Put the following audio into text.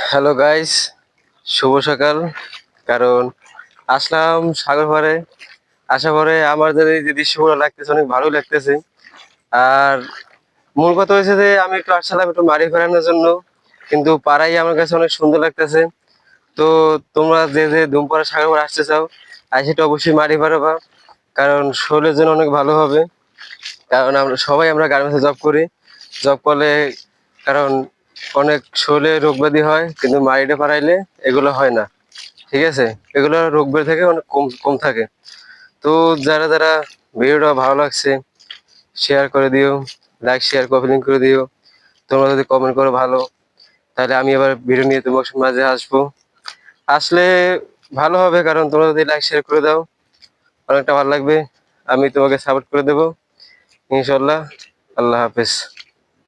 Hello guys, শুভ সকাল। কারণ আসলাম সাগর পাড়ে, আসা পরে আমাদের এই যে দৃশ্যগুলো লাগতেছে অনেক ভালো লাগতেছে। আর মূল কথা হয়েছে যে আমি একটু আসলাম একটু মাড়ি ফেরানোর জন্য, কিন্তু পাড়াই আমার কাছে অনেক সুন্দর লাগতেছে। তো তোমরা যে যে ধুমপাড়া সাগর পাড়ে আসতে চাও, আর সেটা অবশ্যই মাড়ি ফেরাবা, কারণ শরীরের জন্য অনেক ভালো হবে। কারণ আমরা গার্মেন্টসে জব করি, জব করলে কারণ অনেক শরীরে রোগ ব্যাধি হয়, কিন্তু মাড়িটা ফারাইলে এগুলো হয় না। ঠিক আছে, এগুলো রোগ ব্যাধি থেকে অনেক কম কম থাকে। তো যারা যারা ভিডিওটা ভালো লাগছে শেয়ার করে দিও, লাইক শেয়ার কমেন্ট করে দিও। তোমরা যদি কমেন্ট করো ভালো, তাহলে আমি আবার ভিডিও নিয়ে তোমার মাঝে আসবো। আসলে ভালো হবে, কারণ তোমরা যদি লাইক শেয়ার করে দাও অনেকটা ভালো লাগবে, আমি তোমাকে সাপোর্ট করে দেবো ইনশাল্লাহ। আল্লাহ হাফেজ।